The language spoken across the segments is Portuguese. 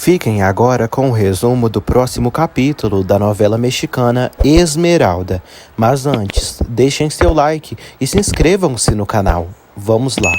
Fiquem agora com o resumo do próximo capítulo da novela mexicana Esmeralda. Mas antes, deixem seu like e se inscrevam-se no canal. Vamos lá!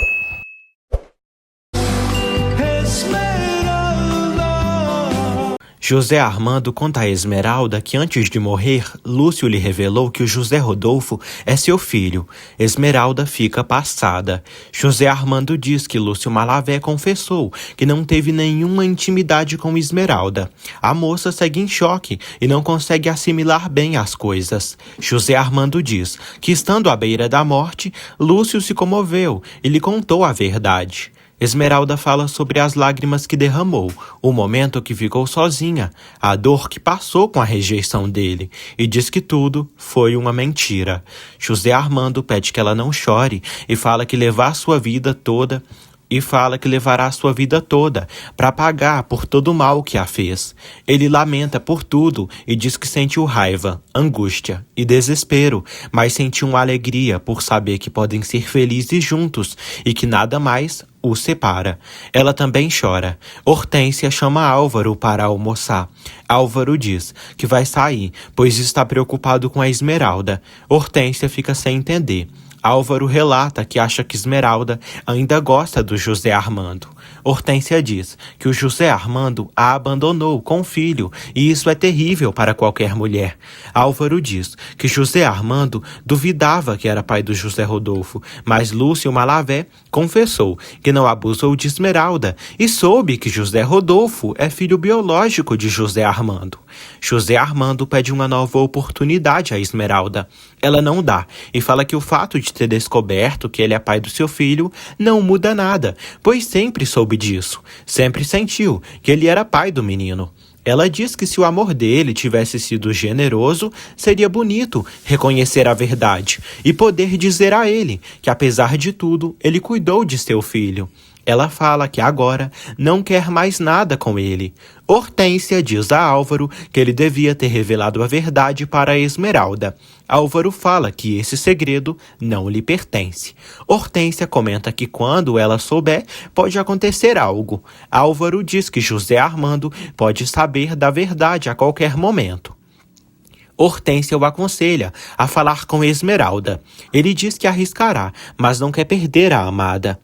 José Armando conta a Esmeralda que antes de morrer, Lúcio lhe revelou que o José Rodolfo é seu filho. Esmeralda fica passada. José Armando diz que Lúcio Malavé confessou que não teve nenhuma intimidade com Esmeralda. A moça segue em choque e não consegue assimilar bem as coisas. José Armando diz que, estando à beira da morte, Lúcio se comoveu e lhe contou a verdade. Esmeralda fala sobre as lágrimas que derramou, o momento que ficou sozinha, a dor que passou com a rejeição dele, e diz que tudo foi uma mentira. José Armando pede que ela não chore e fala que levará sua vida toda para pagar por todo o mal que a fez. Ele lamenta por tudo e diz que sentiu raiva, angústia e desespero, mas sentiu uma alegria por saber que podem ser felizes juntos e que nada mais o separa. Ela também chora. Hortência chama Álvaro para almoçar. Álvaro diz que vai sair, pois está preocupado com a Esmeralda. Hortência fica sem entender. Álvaro relata que acha que Esmeralda ainda gosta do José Armando. Hortência diz que o José Armando a abandonou com o filho e isso é terrível para qualquer mulher. Álvaro diz que José Armando duvidava que era pai do José Rodolfo, mas Lúcio Malavé confessou que não abusou de Esmeralda e soube que José Rodolfo é filho biológico de José Armando. José Armando pede uma nova oportunidade a Esmeralda. Ela não dá e fala que o fato de ter descoberto que ele é pai do seu filho não muda nada, pois sempre soube disso, sempre sentiu que ele era pai do menino. Ela diz que se o amor dele tivesse sido generoso, seria bonito reconhecer a verdade e poder dizer a ele que, apesar de tudo, ele cuidou de seu filho. Ela fala que agora não quer mais nada com ele. Hortência diz a Álvaro que ele devia ter revelado a verdade para a Esmeralda. Álvaro fala que esse segredo não lhe pertence. Hortência comenta que quando ela souber, pode acontecer algo. Álvaro diz que José Armando pode saber da verdade a qualquer momento. Hortência o aconselha a falar com Esmeralda. Ele diz que arriscará, mas não quer perder a amada.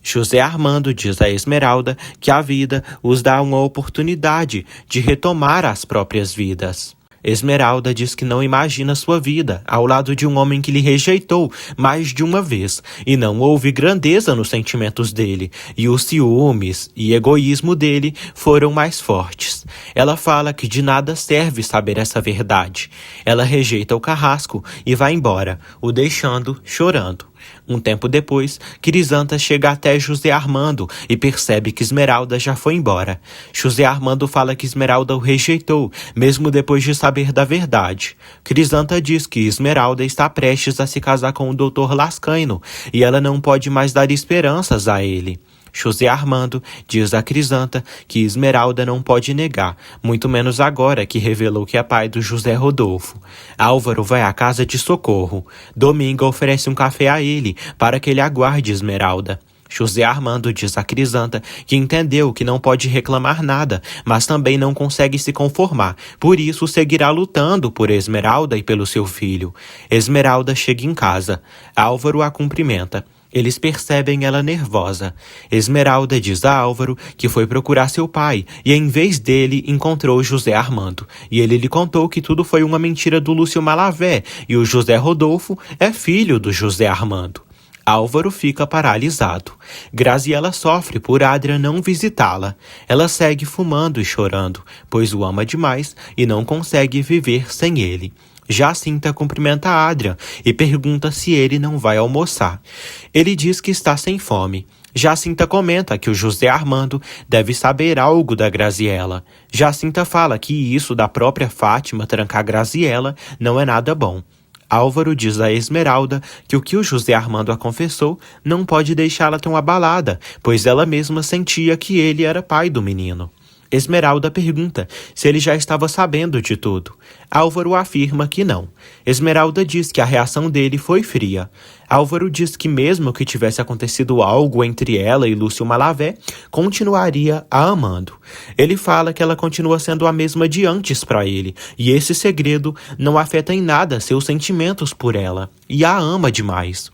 José Armando diz a Esmeralda que a vida os dá uma oportunidade de retomar as próprias vidas. Esmeralda diz que não imagina sua vida ao lado de um homem que lhe rejeitou mais de uma vez e não houve grandeza nos sentimentos dele, e os ciúmes e egoísmo dele foram mais fortes. Ela fala que de nada serve saber essa verdade. Ela rejeita o carrasco e vai embora, o deixando chorando. Um tempo depois, Crisanta chega até José Armando e percebe que Esmeralda já foi embora. José Armando fala que Esmeralda o rejeitou, mesmo depois de saber da verdade. Crisanta diz que Esmeralda está prestes a se casar com o Dr. Lascaino e ela não pode mais dar esperanças a ele. José Armando diz a Crisanta que Esmeralda não pode negar, muito menos agora que revelou que é pai do José Rodolfo. Álvaro vai à casa de Socorro. Dominga oferece um café a ele para que ele aguarde Esmeralda. José Armando diz a Crisanta que entendeu que não pode reclamar nada, mas também não consegue se conformar, por isso seguirá lutando por Esmeralda e pelo seu filho. Esmeralda chega em casa. Álvaro a cumprimenta. Eles percebem ela nervosa. Esmeralda diz a Álvaro que foi procurar seu pai e, em vez dele, encontrou José Armando. E ele lhe contou que tudo foi uma mentira do Lúcio Malavé e o José Rodolfo é filho do José Armando. Álvaro fica paralisado. Graziela sofre por Adria não visitá-la. Ela segue fumando e chorando, pois o ama demais e não consegue viver sem ele. Jacinta cumprimenta Adrian e pergunta se ele não vai almoçar. Ele diz que está sem fome. Jacinta comenta que o José Armando deve saber algo da Graziela. Jacinta fala que isso da própria Fátima trancar Graziela não é nada bom. Álvaro diz a Esmeralda que o que o José Armando a confessou não pode deixá-la tão abalada, pois ela mesma sentia que ele era pai do menino. Esmeralda pergunta se ele já estava sabendo de tudo. Álvaro afirma que não. Esmeralda diz que a reação dele foi fria. Álvaro diz que mesmo que tivesse acontecido algo entre ela e Lúcio Malavé, continuaria a amando. Ele fala que ela continua sendo a mesma de antes para ele, e esse segredo não afeta em nada seus sentimentos por ela, e a ama demais.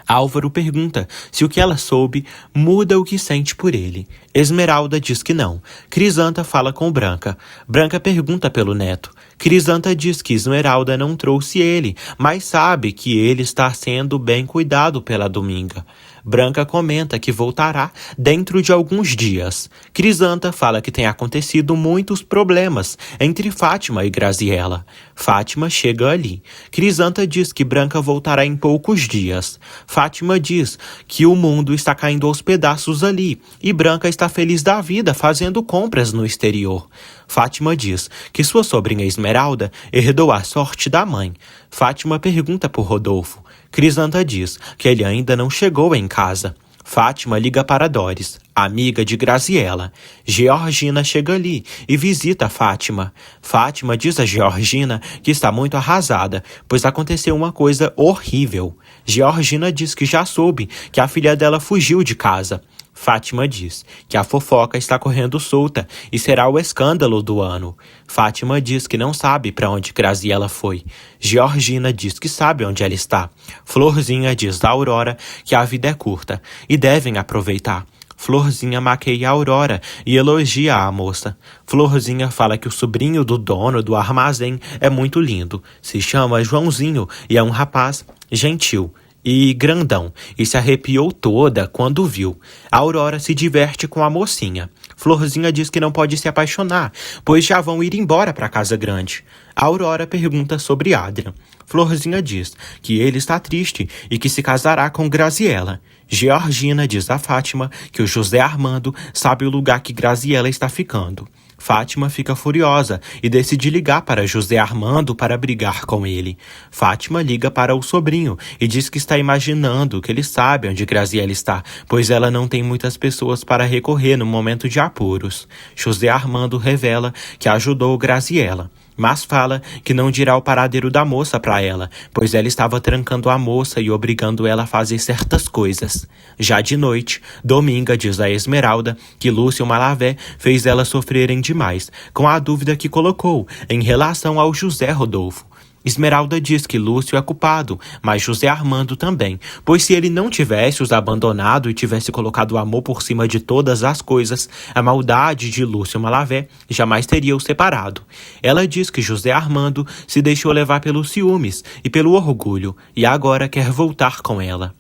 Álvaro pergunta se o que ela soube muda o que sente por ele. Esmeralda diz que não. Crisanta fala com Branca. Branca pergunta pelo neto. Crisanta diz que Esmeralda não trouxe ele, mas sabe que ele está sendo bem cuidado pela Dominga. Branca comenta que voltará dentro de alguns dias. Crisanta fala que tem acontecido muitos problemas entre Fátima e Graziella. Fátima chega ali. Crisanta diz que Branca voltará em poucos dias. Fátima diz que o mundo está caindo aos pedaços ali e Branca está feliz da vida fazendo compras no exterior. Fátima diz que sua sobrinha Esmeralda herdou a sorte da mãe. Fátima pergunta por Rodolfo. Crisanta diz que ele ainda não chegou em casa. Fátima liga para Doris, amiga de Graziella. Georgina chega ali e visita Fátima. Fátima diz a Georgina que está muito arrasada, pois aconteceu uma coisa horrível. Georgina diz que já soube que a filha dela fugiu de casa. Fátima diz que a fofoca está correndo solta e será o escândalo do ano. Fátima diz que não sabe para onde Graziella foi. Georgina diz que sabe onde ela está. Florzinha diz a Aurora que a vida é curta e devem aproveitar. Florzinha maqueia a Aurora e elogia a moça. Florzinha fala que o sobrinho do dono do armazém é muito lindo. Se chama Joãozinho e é um rapaz gentil e grandão, e se arrepiou toda quando viu. A Aurora se diverte com a mocinha. Florzinha diz que não pode se apaixonar, pois já vão ir embora para a casa grande. A Aurora pergunta sobre Adrian. Florzinha diz que ele está triste e que se casará com Graziella. Georgina diz a Fátima que o José Armando sabe o lugar que Graziella está ficando. Fátima fica furiosa e decide ligar para José Armando para brigar com ele. Fátima liga para o sobrinho e diz que está imaginando que ele sabe onde Graziella está, pois ela não tem muitas pessoas para recorrer no momento de apuros. José Armando revela que ajudou Graziella, mas fala que não dirá o paradeiro da moça para ela, pois ela estava trancando a moça e obrigando ela a fazer certas coisas. Já de noite, Dominga diz a Esmeralda que Lúcio Malavé fez elas sofrerem demais, com a dúvida que colocou em relação ao José Rodolfo. Esmeralda diz que Lúcio é culpado, mas José Armando também, pois se ele não tivesse os abandonado e tivesse colocado o amor por cima de todas as coisas, a maldade de Lúcio Malavé jamais teria os separado. Ela diz que José Armando se deixou levar pelos ciúmes e pelo orgulho, e agora quer voltar com ela.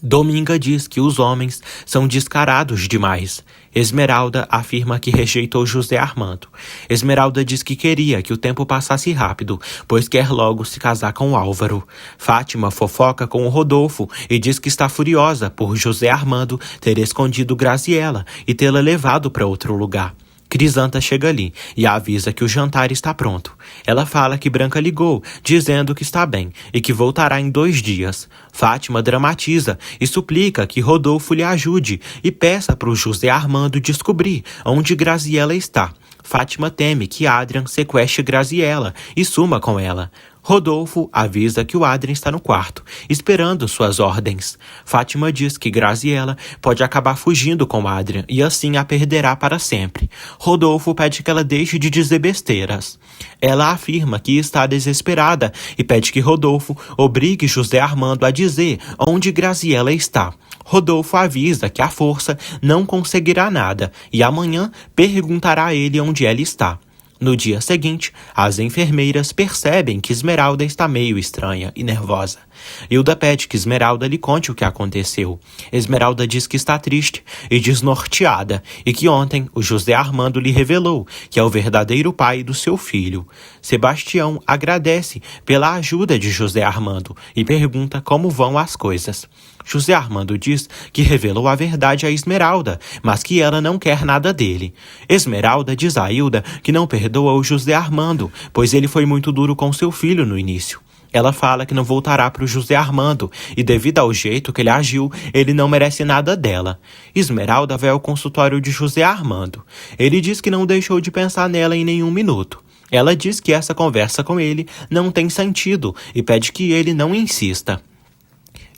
Dominga diz que os homens são descarados demais. Esmeralda afirma que rejeitou José Armando. Esmeralda diz que queria que o tempo passasse rápido, pois quer logo se casar com Álvaro. Fátima fofoca com o Rodolfo e diz que está furiosa por José Armando ter escondido Graziella e tê-la levado para outro lugar. Crisanta chega ali e avisa que o jantar está pronto. Ela fala que Branca ligou, dizendo que está bem e que voltará em 2 dias. Fátima dramatiza e suplica que Rodolfo lhe ajude e peça para o José Armando descobrir onde Graziella está. Fátima teme que Adrian sequestre Graziella e suma com ela. Rodolfo avisa que o Adrian está no quarto, esperando suas ordens. Fátima diz que Graziella pode acabar fugindo com Adrian e assim a perderá para sempre. Rodolfo pede que ela deixe de dizer besteiras. Ela afirma que está desesperada e pede que Rodolfo obrigue José Armando a dizer onde Graziella está. Rodolfo avisa que a força não conseguirá nada e amanhã perguntará a ele onde ela está. No dia seguinte, as enfermeiras percebem que Esmeralda está meio estranha e nervosa. Hilda pede que Esmeralda lhe conte o que aconteceu. Esmeralda diz que está triste e desnorteada e que ontem o José Armando lhe revelou que é o verdadeiro pai do seu filho. Sebastião agradece pela ajuda de José Armando e pergunta como vão as coisas. José Armando diz que revelou a verdade a Esmeralda, mas que ela não quer nada dele. Esmeralda diz a Hilda que não perdoa o José Armando, pois ele foi muito duro com seu filho no início. Ela fala que não voltará para o José Armando e, devido ao jeito que ele agiu, ele não merece nada dela. Esmeralda vai ao consultório de José Armando. Ele diz que não deixou de pensar nela em nenhum minuto. Ela diz que essa conversa com ele não tem sentido e pede que ele não insista.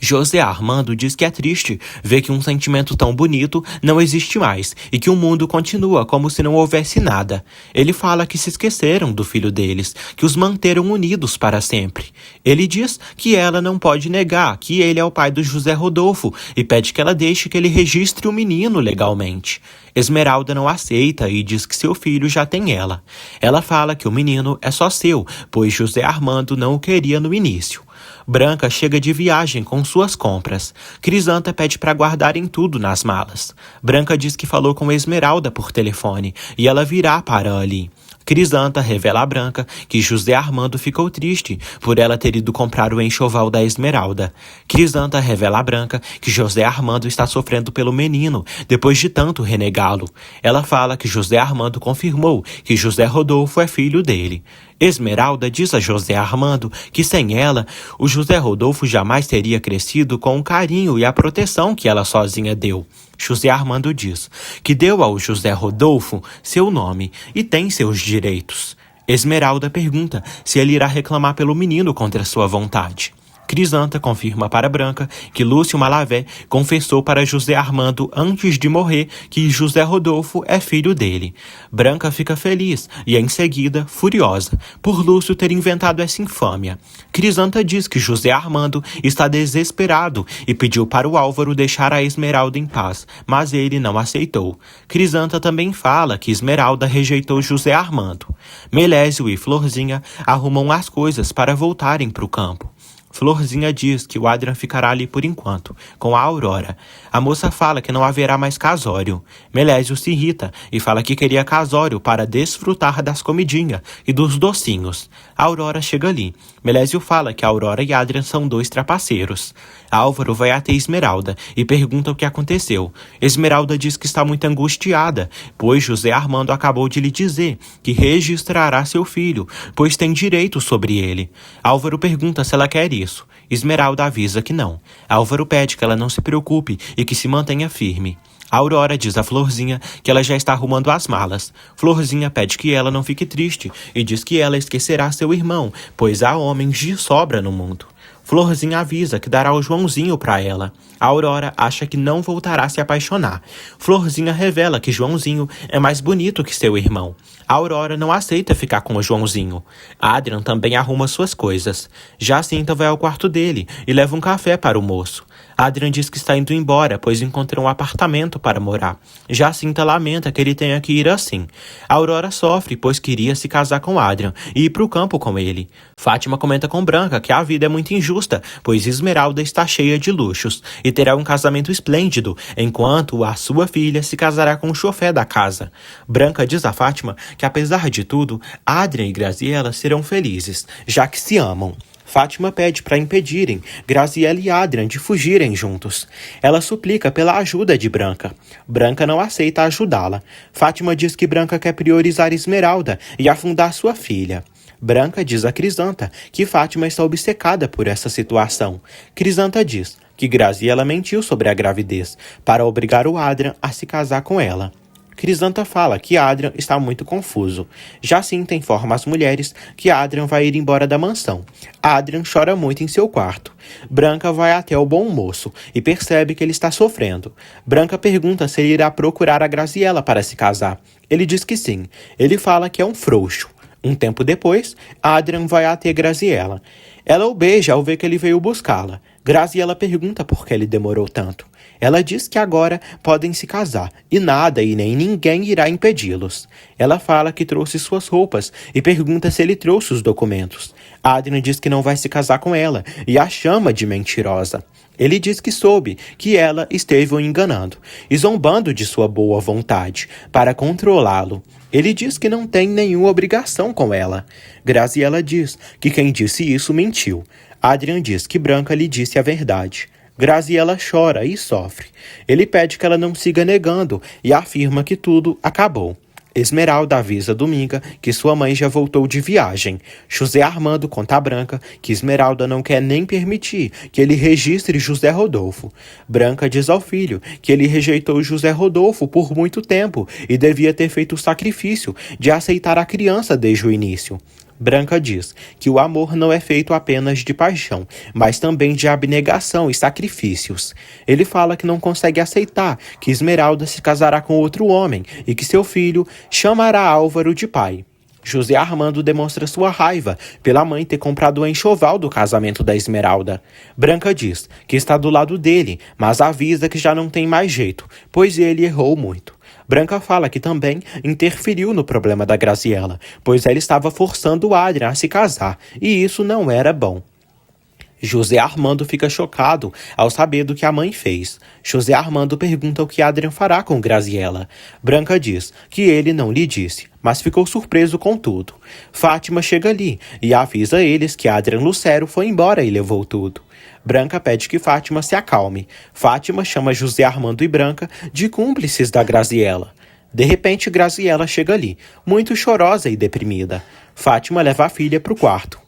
José Armando diz que é triste ver que um sentimento tão bonito não existe mais e que o mundo continua como se não houvesse nada. Ele fala que se esqueceram do filho deles, que os manteram unidos para sempre. Ele diz que ela não pode negar que ele é o pai do José Rodolfo e pede que ela deixe que ele registre o menino legalmente. Esmeralda não aceita e diz que seu filho já tem ela. Ela fala que o menino é só seu, pois José Armando não o queria no início. Branca chega de viagem com suas compras. Crisanta pede para guardarem tudo nas malas. Branca diz que falou com Esmeralda por telefone e ela virá para ali. Crisanta revela a Branca que José Armando ficou triste por ela ter ido comprar o enxoval da Esmeralda. Crisanta revela a Branca que José Armando está sofrendo pelo menino depois de tanto renegá-lo. Ela fala que José Armando confirmou que José Rodolfo é filho dele. Esmeralda diz a José Armando que sem ela, o José Rodolfo jamais teria crescido com o carinho e a proteção que ela sozinha deu. José Armando diz que deu ao José Rodolfo seu nome e tem seus direitos. Esmeralda pergunta se ele irá reclamar pelo menino contra sua vontade. Crisanta confirma para Branca que Lúcio Malavé confessou para José Armando antes de morrer que José Rodolfo é filho dele. Branca fica feliz e, em seguida, furiosa por Lúcio ter inventado essa infâmia. Crisanta diz que José Armando está desesperado e pediu para o Álvaro deixar a Esmeralda em paz, mas ele não aceitou. Crisanta também fala que Esmeralda rejeitou José Armando. Melésio e Florzinha arrumam as coisas para voltarem para o campo. Florzinha diz que o Adrian ficará ali por enquanto, com a Aurora. A moça fala que não haverá mais casório. Melésio se irrita e fala que queria casório para desfrutar das comidinhas e dos docinhos. A Aurora chega ali. Melésio fala que a Aurora e Adrian são dois trapaceiros. Álvaro vai até Esmeralda e pergunta o que aconteceu. Esmeralda diz que está muito angustiada, pois José Armando acabou de lhe dizer que registrará seu filho, pois tem direito sobre ele. Álvaro pergunta se ela quer isso. Esmeralda avisa que não. Álvaro pede que ela não se preocupe e que se mantenha firme. A Aurora diz a Florzinha que ela já está arrumando as malas. Florzinha pede que ela não fique triste e diz que ela esquecerá seu irmão, pois há homens de sobra no mundo. Florzinha avisa que dará o Joãozinho para ela. A Aurora acha que não voltará a se apaixonar. Florzinha revela que Joãozinho é mais bonito que seu irmão. A Aurora não aceita ficar com o Joãozinho. Adrian também arruma suas coisas. Jacinta vai ao quarto dele e leva um café para o moço. Adrian diz que está indo embora, pois encontrou um apartamento para morar. Jacinta lamenta que ele tenha que ir assim. A Aurora sofre, pois queria se casar com Adrian e ir para o campo com ele. Fátima comenta com Branca que a vida é muito injusta, pois Esmeralda está cheia de luxos e terá um casamento esplêndido, enquanto a sua filha se casará com o chofé da casa. Branca diz a Fátima que, apesar de tudo, Adrian e Graziella serão felizes, já que se amam. Fátima pede para impedirem Graziella e Adrian de fugirem juntos. Ela suplica pela ajuda de Branca. Branca não aceita ajudá-la. Fátima diz que Branca quer priorizar Esmeralda e afundar sua filha. Branca diz a Crisanta que Fátima está obcecada por essa situação. Crisanta diz que Graziella mentiu sobre a gravidez para obrigar o Adrian a se casar com ela. Crisanta fala que Adrian está muito confuso. Jacinta informa às mulheres que Adrian vai ir embora da mansão. Adrian chora muito em seu quarto. Branca vai até o bom moço e percebe que ele está sofrendo. Branca pergunta se ele irá procurar a Graziella para se casar. Ele diz que sim. Ele fala que é um frouxo. Um tempo depois, Adrian vai até Graziella. Ela o beija ao ver que ele veio buscá-la. Graziella pergunta por que ele demorou tanto. Ela diz que agora podem se casar e nada e nem ninguém irá impedi-los. Ela fala que trouxe suas roupas e pergunta se ele trouxe os documentos. Adrian diz que não vai se casar com ela e a chama de mentirosa. Ele diz que soube que ela esteve o enganando e zombando de sua boa vontade para controlá-lo. Ele diz que não tem nenhuma obrigação com ela. Graziella diz que quem disse isso mentiu. Adrian diz que Branca lhe disse a verdade. Graziella chora e sofre. Ele pede que ela não siga negando e afirma que tudo acabou. Esmeralda avisa Dominga que sua mãe já voltou de viagem. José Armando conta a Branca que Esmeralda não quer nem permitir que ele registre José Rodolfo. Branca diz ao filho que ele rejeitou José Rodolfo por muito tempo e devia ter feito o sacrifício de aceitar a criança desde o início. Branca diz que o amor não é feito apenas de paixão, mas também de abnegação e sacrifícios. Ele fala que não consegue aceitar que Esmeralda se casará com outro homem e que seu filho chamará Álvaro de pai. José Armando demonstra sua raiva pela mãe ter comprado o enxoval do casamento da Esmeralda. Branca diz que está do lado dele, mas avisa que já não tem mais jeito, pois ele errou muito. Branca fala que também interferiu no problema da Graziella, pois ela estava forçando o Adrian a se casar, e isso não era bom. José Armando fica chocado ao saber do que a mãe fez. José Armando pergunta o que Adrian fará com Graziella. Branca diz que ele não lhe disse, mas ficou surpreso com tudo. Fátima chega ali e avisa eles que Adrian Lucero foi embora e levou tudo. Branca pede que Fátima se acalme. Fátima chama José Armando e Branca de cúmplices da Graziella. De repente, Graziella chega ali, muito chorosa e deprimida. Fátima leva a filha para o quarto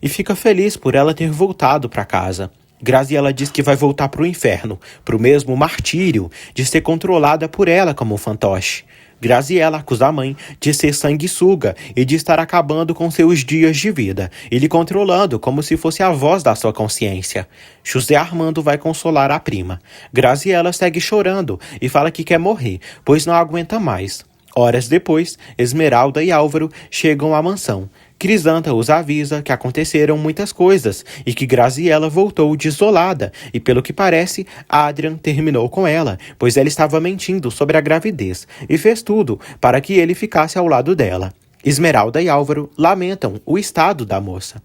e fica feliz por ela ter voltado para casa. Graziella diz que vai voltar para o inferno, para o mesmo martírio de ser controlada por ela como fantoche. Graziella acusa a mãe de ser sanguessuga e de estar acabando com seus dias de vida e lhe controlando como se fosse a voz da sua consciência. José Armando vai consolar a prima. Graziella segue chorando e fala que quer morrer, pois não aguenta mais. Horas depois, Esmeralda e Álvaro chegam à mansão. Crisanta os avisa que aconteceram muitas coisas e que Graziella voltou desolada e, pelo que parece, Adrian terminou com ela, pois ela estava mentindo sobre a gravidez e fez tudo para que ele ficasse ao lado dela. Esmeralda e Álvaro lamentam o estado da moça.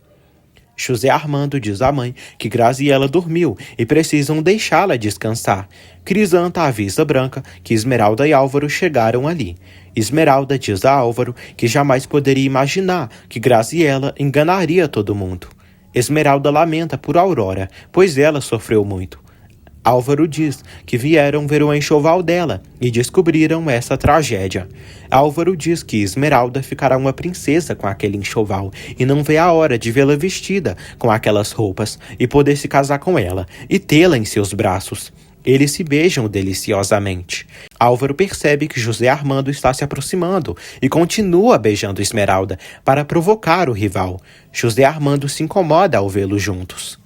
José Armando diz à mãe que Graziella dormiu e precisam deixá-la descansar. Crisanta avisa Branca que Esmeralda e Álvaro chegaram ali. Esmeralda diz a Álvaro que jamais poderia imaginar que Graziella enganaria todo mundo. Esmeralda lamenta por Aurora, pois ela sofreu muito. Álvaro diz que vieram ver o enxoval dela e descobriram essa tragédia. Álvaro diz que Esmeralda ficará uma princesa com aquele enxoval e não vê a hora de vê-la vestida com aquelas roupas e poder se casar com ela e tê-la em seus braços. Eles se beijam deliciosamente. Álvaro percebe que José Armando está se aproximando e continua beijando Esmeralda para provocar o rival. José Armando se incomoda ao vê-los juntos.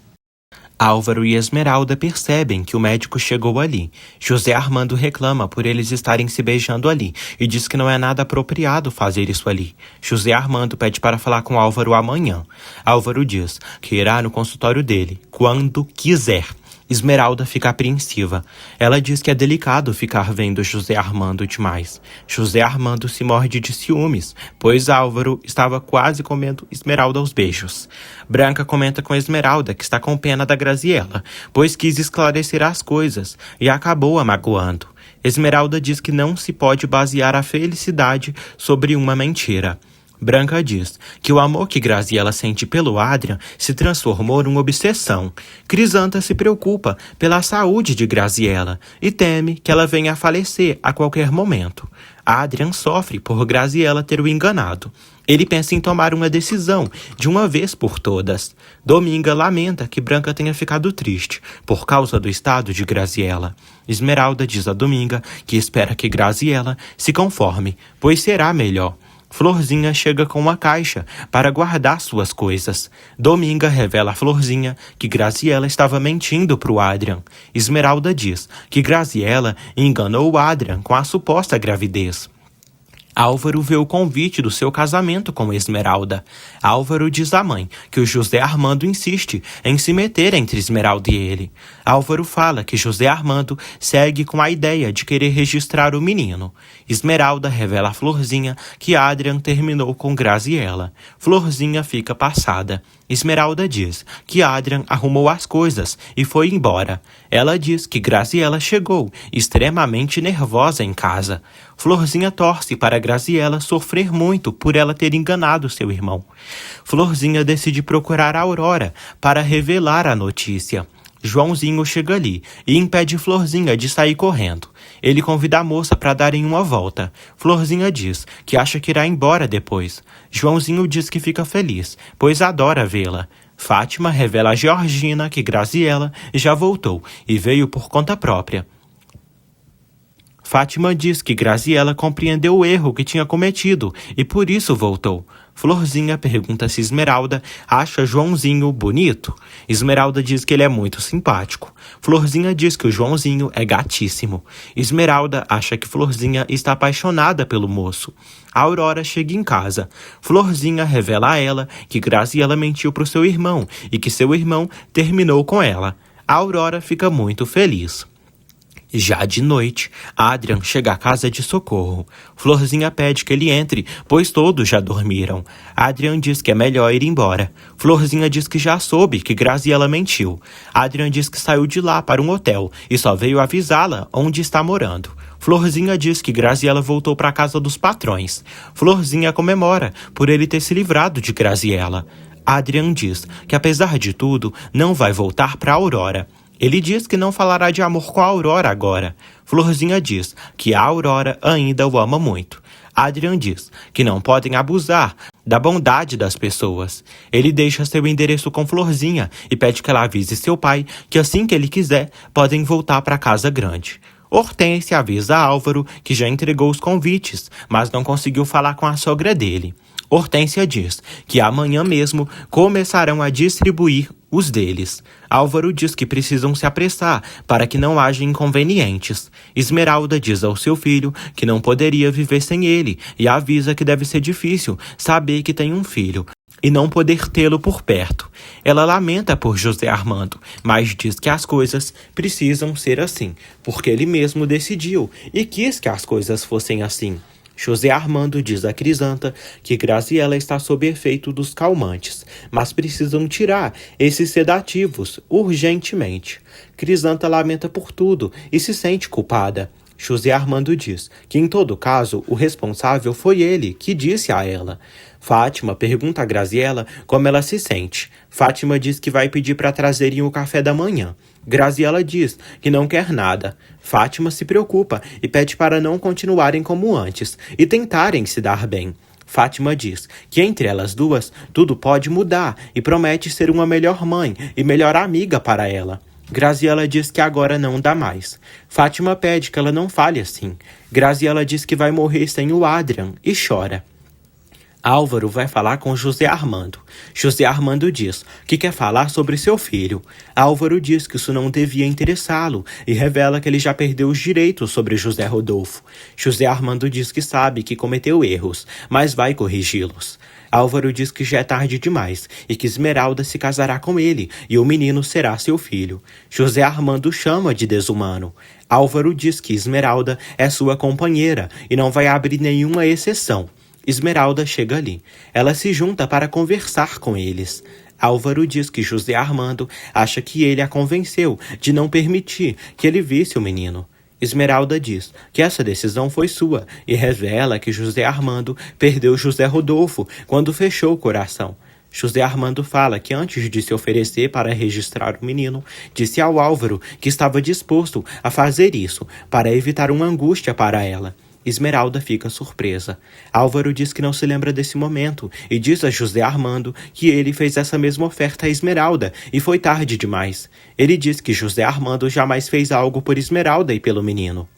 Álvaro e Esmeralda percebem que o médico chegou ali. José Armando reclama por eles estarem se beijando ali e diz que não é nada apropriado fazer isso ali. José Armando pede para falar com Álvaro amanhã. Álvaro diz que irá no consultório dele, quando quiser. Esmeralda fica apreensiva. Ela diz que é delicado ficar vendo José Armando demais. José Armando se morde de ciúmes, pois Álvaro estava quase comendo Esmeralda aos beijos. Branca comenta com Esmeralda que está com pena da Graziella, pois quis esclarecer as coisas e acabou a magoando. Esmeralda diz que não se pode basear a felicidade sobre uma mentira. Branca diz que o amor que Graziella sente pelo Adrian se transformou numa obsessão. Crisanta se preocupa pela saúde de Graziella e teme que ela venha a falecer a qualquer momento. Adrian sofre por Graziella ter o enganado. Ele pensa em tomar uma decisão de uma vez por todas. Dominga lamenta que Branca tenha ficado triste por causa do estado de Graziella. Esmeralda diz a Dominga que espera que Graziella se conforme, pois será melhor. Florzinha chega com uma caixa para guardar suas coisas. Dominga revela a Florzinha que Graziella estava mentindo para o Adrian. Esmeralda diz que Graziella enganou o Adrian com a suposta gravidez. Álvaro vê o convite do seu casamento com Esmeralda. Álvaro diz à mãe que o José Armando insiste em se meter entre Esmeralda e ele. Álvaro fala que José Armando segue com a ideia de querer registrar o menino. Esmeralda revela a Florzinha que Adrian terminou com Graziella. Florzinha fica passada. Esmeralda diz que Adrian arrumou as coisas e foi embora. Ela diz que Graziella chegou extremamente nervosa em casa. Florzinha torce para Graziella sofrer muito por ela ter enganado seu irmão. Florzinha decide procurar a Aurora para revelar a notícia. Joãozinho chega ali e impede Florzinha de sair correndo. Ele convida a moça para darem uma volta. Florzinha diz que acha que irá embora depois. Joãozinho diz que fica feliz, pois adora vê-la. Fátima revela a Georgina que Graziela já voltou e veio por conta própria. Fátima diz que Graziela compreendeu o erro que tinha cometido e por isso voltou. Florzinha pergunta se Esmeralda acha Joãozinho bonito. Esmeralda diz que ele é muito simpático. Florzinha diz que o Joãozinho é gatíssimo. Esmeralda acha que Florzinha está apaixonada pelo moço. A Aurora chega em casa. Florzinha revela a ela que Graziela mentiu para o seu irmão e que seu irmão terminou com ela. A Aurora fica muito feliz. Já de noite, Adrian chega à casa de Socorro. Florzinha pede que ele entre, pois todos já dormiram. Adrian diz que é melhor ir embora. Florzinha diz que já soube que Graziela mentiu. Adrian diz que saiu de lá para um hotel e só veio avisá-la onde está morando. Florzinha diz que Graziela voltou para a casa dos patrões. Florzinha comemora por ele ter se livrado de Graziela. Adrian diz que, apesar de tudo, não vai voltar para Aurora. Ele diz que não falará de amor com a Aurora agora. Florzinha diz que a Aurora ainda o ama muito. Adrian diz que não podem abusar da bondade das pessoas. Ele deixa seu endereço com Florzinha e pede que ela avise seu pai que assim que ele quiser, podem voltar para a casa grande. Hortência avisa Álvaro que já entregou os convites, mas não conseguiu falar com a sogra dele. Hortência diz que amanhã mesmo começarão a distribuir os deles. Álvaro diz que precisam se apressar para que não haja inconvenientes. Esmeralda diz ao seu filho que não poderia viver sem ele e avisa que deve ser difícil saber que tem um filho e não poder tê-lo por perto. Ela lamenta por José Armando, mas diz que as coisas precisam ser assim, porque ele mesmo decidiu e quis que as coisas fossem assim. José Armando diz a Crisanta que Graziela está sob efeito dos calmantes, mas precisam tirar esses sedativos urgentemente. Crisanta lamenta por tudo e se sente culpada. José Armando diz que, em todo caso, o responsável foi ele que disse a ela. Fátima pergunta a Graziela como ela se sente. Fátima diz que vai pedir para trazerem o café da manhã. Graziela diz que não quer nada. Fátima se preocupa e pede para não continuarem como antes e tentarem se dar bem. Fátima diz que entre elas duas tudo pode mudar e promete ser uma melhor mãe e melhor amiga para ela. Graziela diz que agora não dá mais. Fátima pede que ela não fale assim. Graziela diz que vai morrer sem o Adrian e chora. Álvaro vai falar com José Armando. José Armando diz que quer falar sobre seu filho. Álvaro diz que isso não devia interessá-lo e revela que ele já perdeu os direitos sobre José Rodolfo. José Armando diz que sabe que cometeu erros, mas vai corrigi-los. Álvaro diz que já é tarde demais e que Esmeralda se casará com ele e o menino será seu filho. José Armando chama de desumano. Álvaro diz que Esmeralda é sua companheira e não vai abrir nenhuma exceção. Esmeralda chega ali. Ela se junta para conversar com eles. Álvaro diz que José Armando acha que ele a convenceu de não permitir que ele visse o menino. Esmeralda diz que essa decisão foi sua e revela que José Armando perdeu José Rodolfo quando fechou o coração. José Armando fala que antes de se oferecer para registrar o menino, disse ao Álvaro que estava disposto a fazer isso para evitar uma angústia para ela. Esmeralda fica surpresa. Álvaro diz que não se lembra desse momento e diz a José Armando que ele fez essa mesma oferta a Esmeralda e foi tarde demais. Ele diz que José Armando jamais fez algo por Esmeralda e pelo menino.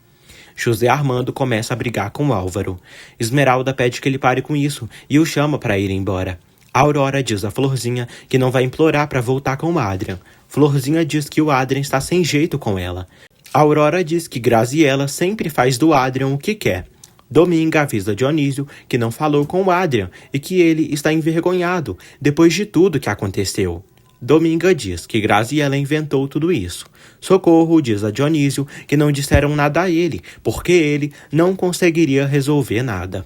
José Armando começa a brigar com Álvaro. Esmeralda pede que ele pare com isso e o chama para ir embora. Aurora diz a Florzinha que não vai implorar para voltar com o Adrian. Florzinha diz que o Adrian está sem jeito com ela. Aurora diz que Graziela sempre faz do Adrian o que quer. Dominga avisa Dionísio que não falou com o Adrian e que ele está envergonhado depois de tudo que aconteceu. Dominga diz que Graziela inventou tudo isso. Socorro diz a Dionísio que não disseram nada a ele, porque ele não conseguiria resolver nada.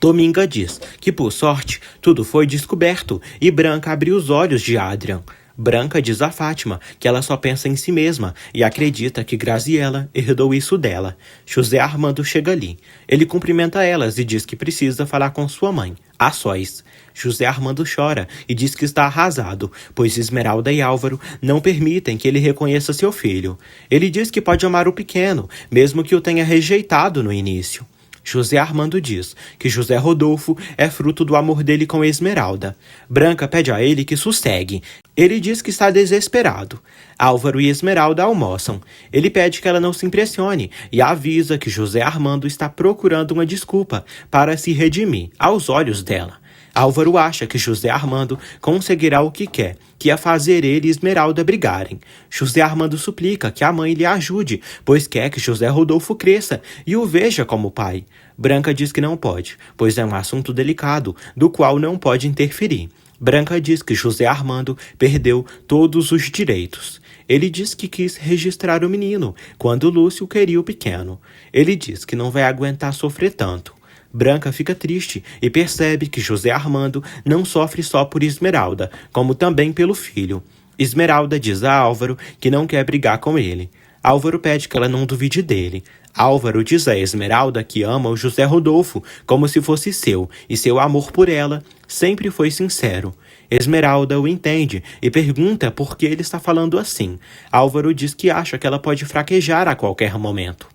Dominga diz que, por sorte, tudo foi descoberto e Branca abriu os olhos de Adrian. Branca diz a Fátima que ela só pensa em si mesma e acredita que Graziella herdou isso dela. José Armando chega ali. Ele cumprimenta elas e diz que precisa falar com sua mãe, a sós. José Armando chora e diz que está arrasado, pois Esmeralda e Álvaro não permitem que ele reconheça seu filho. Ele diz que pode amar o pequeno, mesmo que o tenha rejeitado no início. José Armando diz que José Rodolfo é fruto do amor dele com Esmeralda. Branca pede a ele que sossegue. Ele diz que está desesperado. Álvaro e Esmeralda almoçam. Ele pede que ela não se impressione e avisa que José Armando está procurando uma desculpa para se redimir aos olhos dela. Álvaro acha que José Armando conseguirá o que quer, que é fazer ele e Esmeralda brigarem. José Armando suplica que a mãe lhe ajude, pois quer que José Rodolfo cresça e o veja como pai. Branca diz que não pode, pois é um assunto delicado, do qual não pode interferir. Branca diz que José Armando perdeu todos os direitos. Ele diz que quis registrar o menino, quando Lúcio queria o pequeno. Ele diz que não vai aguentar sofrer tanto. Branca fica triste e percebe que José Armando não sofre só por Esmeralda, como também pelo filho. Esmeralda diz a Álvaro que não quer brigar com ele. Álvaro pede que ela não duvide dele. Álvaro diz a Esmeralda que ama o José Rodolfo como se fosse seu, e seu amor por ela sempre foi sincero. Esmeralda o entende e pergunta por que ele está falando assim. Álvaro diz que acha que ela pode fraquejar a qualquer momento.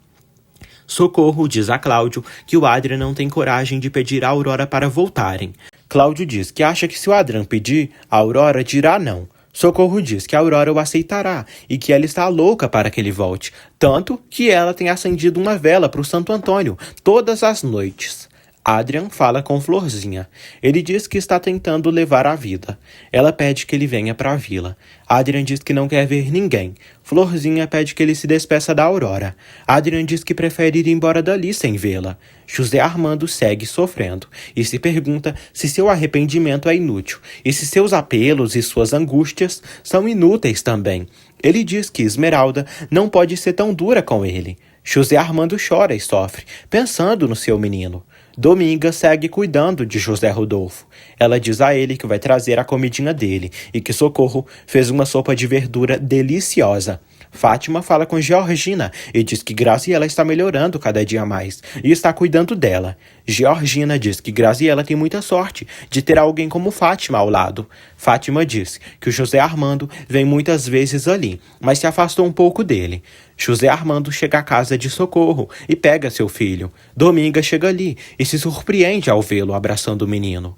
Socorro diz a Cláudio que o Adrian não tem coragem de pedir a Aurora para voltarem. Cláudio diz que acha que se o Adrian pedir, a Aurora dirá não. Socorro diz que a Aurora o aceitará e que ela está louca para que ele volte, tanto que ela tem acendido uma vela para o Santo Antônio todas as noites. Adrian fala com Florzinha. Ele diz que está tentando levar a vida. Ela pede que ele venha para a vila. Adrian diz que não quer ver ninguém. Florzinha pede que ele se despeça da Aurora. Adrian diz que prefere ir embora dali sem vê-la. José Armando segue sofrendo e se pergunta se seu arrependimento é inútil e se seus apelos e suas angústias são inúteis também. Ele diz que Esmeralda não pode ser tão dura com ele. José Armando chora e sofre, pensando no seu menino. Dominga segue cuidando de José Rodolfo. Ela diz a ele que vai trazer a comidinha dele e que Socorro fez uma sopa de verdura deliciosa. Fátima fala com Georgina e diz que Graziella está melhorando cada dia mais e está cuidando dela. Georgina diz que Graziella tem muita sorte de ter alguém como Fátima ao lado. Fátima diz que o José Armando vem muitas vezes ali, mas se afastou um pouco dele. José Armando chega à casa de Socorro e pega seu filho. Dominga chega ali e se surpreende ao vê-lo abraçando o menino.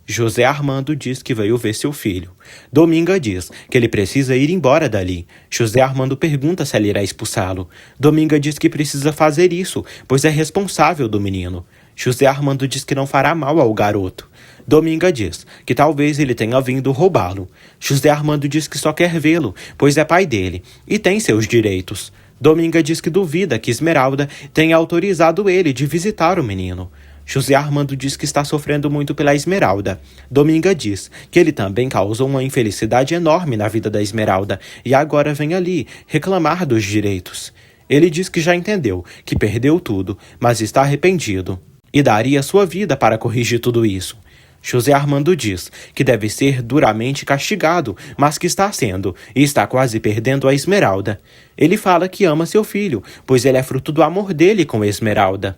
José Armando diz que veio ver seu filho. Dominga diz que ele precisa ir embora dali. José Armando pergunta se ela irá expulsá-lo. Dominga diz que precisa fazer isso, pois é responsável do menino. José Armando diz que não fará mal ao garoto. Dominga diz que talvez ele tenha vindo roubá-lo. José Armando diz que só quer vê-lo, pois é pai dele e tem seus direitos. Dominga diz que duvida que Esmeralda tenha autorizado ele de visitar o menino. José Armando diz que está sofrendo muito pela Esmeralda. Dominga diz que ele também causou uma infelicidade enorme na vida da Esmeralda e agora vem ali reclamar dos direitos. Ele diz que já entendeu, que perdeu tudo, mas está arrependido e daria sua vida para corrigir tudo isso. José Armando diz que deve ser duramente castigado, mas que está sendo, e está quase perdendo a Esmeralda. Ele fala que ama seu filho, pois ele é fruto do amor dele com a Esmeralda.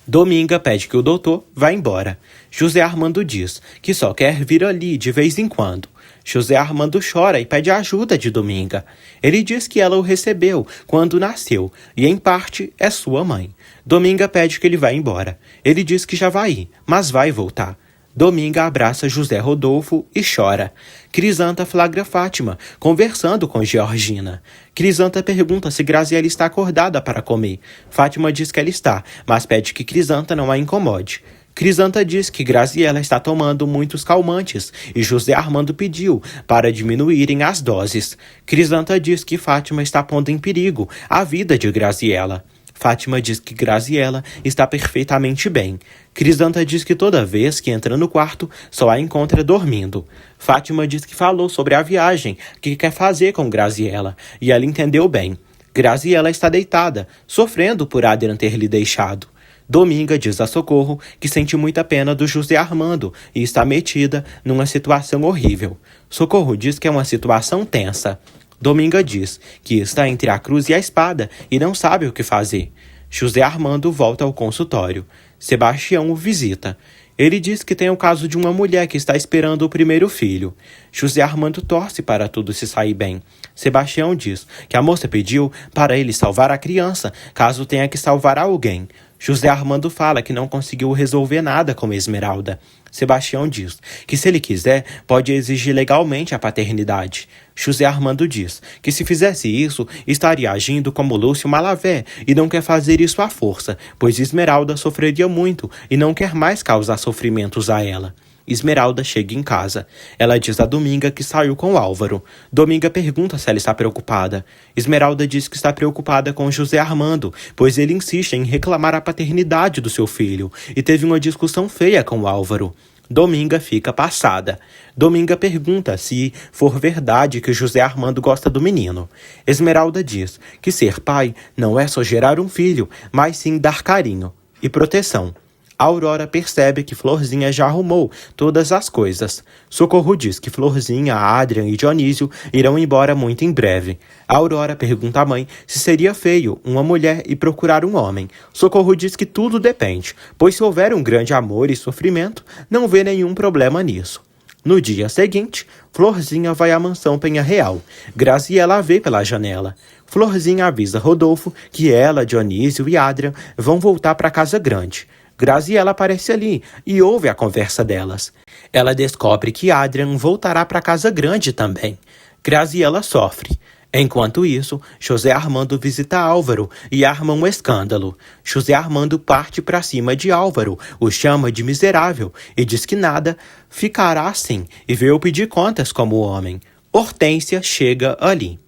Dominga pede que o doutor vá embora. José Armando diz que só quer vir ali de vez em quando. José Armando chora e pede ajuda de Dominga. Ele diz que ela o recebeu quando nasceu e, em parte, é sua mãe. Dominga pede que ele vá embora. Ele diz que já vai ir, mas vai voltar. Dominga abraça José Rodolfo e chora. Crisanta flagra Fátima, conversando com Georgina. Crisanta pergunta se Graziella está acordada para comer. Fátima diz que ela está, mas pede que Crisanta não a incomode. Crisanta diz que Graziella está tomando muitos calmantes e José Armando pediu para diminuírem as doses. Crisanta diz que Fátima está pondo em perigo a vida de Graziella. Fátima diz que Graziella está perfeitamente bem. Crisanta diz que toda vez que entra no quarto, só a encontra dormindo. Fátima diz que falou sobre a viagem que quer fazer com Graziella, e ela entendeu bem. Graziella está deitada, sofrendo por Adrian ter lhe deixado. Dominga diz a Socorro que sente muita pena do José Armando e está metida numa situação horrível. Socorro diz que é uma situação tensa. Dominga diz que está entre a cruz e a espada e não sabe o que fazer. José Armando volta ao consultório. Sebastião o visita. Ele diz que tem o caso de uma mulher que está esperando o primeiro filho. José Armando torce para tudo se sair bem. Sebastião diz que a moça pediu para ele salvar a criança, caso tenha que salvar alguém. José Armando fala que não conseguiu resolver nada com Esmeralda. Sebastião diz que se ele quiser, pode exigir legalmente a paternidade. José Armando diz que se fizesse isso, estaria agindo como Lúcio Malavé e não quer fazer isso à força, pois Esmeralda sofreria muito e não quer mais causar sofrimentos a ela. Esmeralda chega em casa. Ela diz a Dominga que saiu com Álvaro. Dominga pergunta se ela está preocupada. Esmeralda diz que está preocupada com José Armando, pois ele insiste em reclamar a paternidade do seu filho e teve uma discussão feia com Álvaro. Dominga fica passada. Dominga pergunta se for verdade que José Armando gosta do menino. Esmeralda diz que ser pai não é só gerar um filho, mas sim dar carinho e proteção. Aurora percebe que Florzinha já arrumou todas as coisas. Socorro diz que Florzinha, Adrian e Dionísio irão embora muito em breve. Aurora pergunta à mãe se seria feio uma mulher ir procurar um homem. Socorro diz que tudo depende, pois se houver um grande amor e sofrimento, não vê nenhum problema nisso. No dia seguinte, Florzinha vai à mansão Penha Real. Graziela a vê pela janela. Florzinha avisa Rodolfo que ela, Dionísio e Adrian vão voltar para a casa grande. Graziela aparece ali e ouve a conversa delas. Ela descobre que Adrian voltará para a casa grande também. Graziela sofre. Enquanto isso, José Armando visita Álvaro e arma um escândalo. José Armando parte para cima de Álvaro, o chama de miserável e diz que nada ficará assim e veio pedir contas como homem. Hortência chega ali.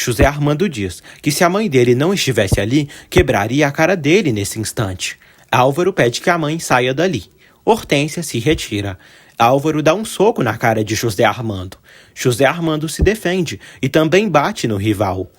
José Armando diz que se a mãe dele não estivesse ali, quebraria a cara dele nesse instante. Álvaro pede que a mãe saia dali. Hortência se retira. Álvaro dá um soco na cara de José Armando. José Armando se defende e também bate no rival.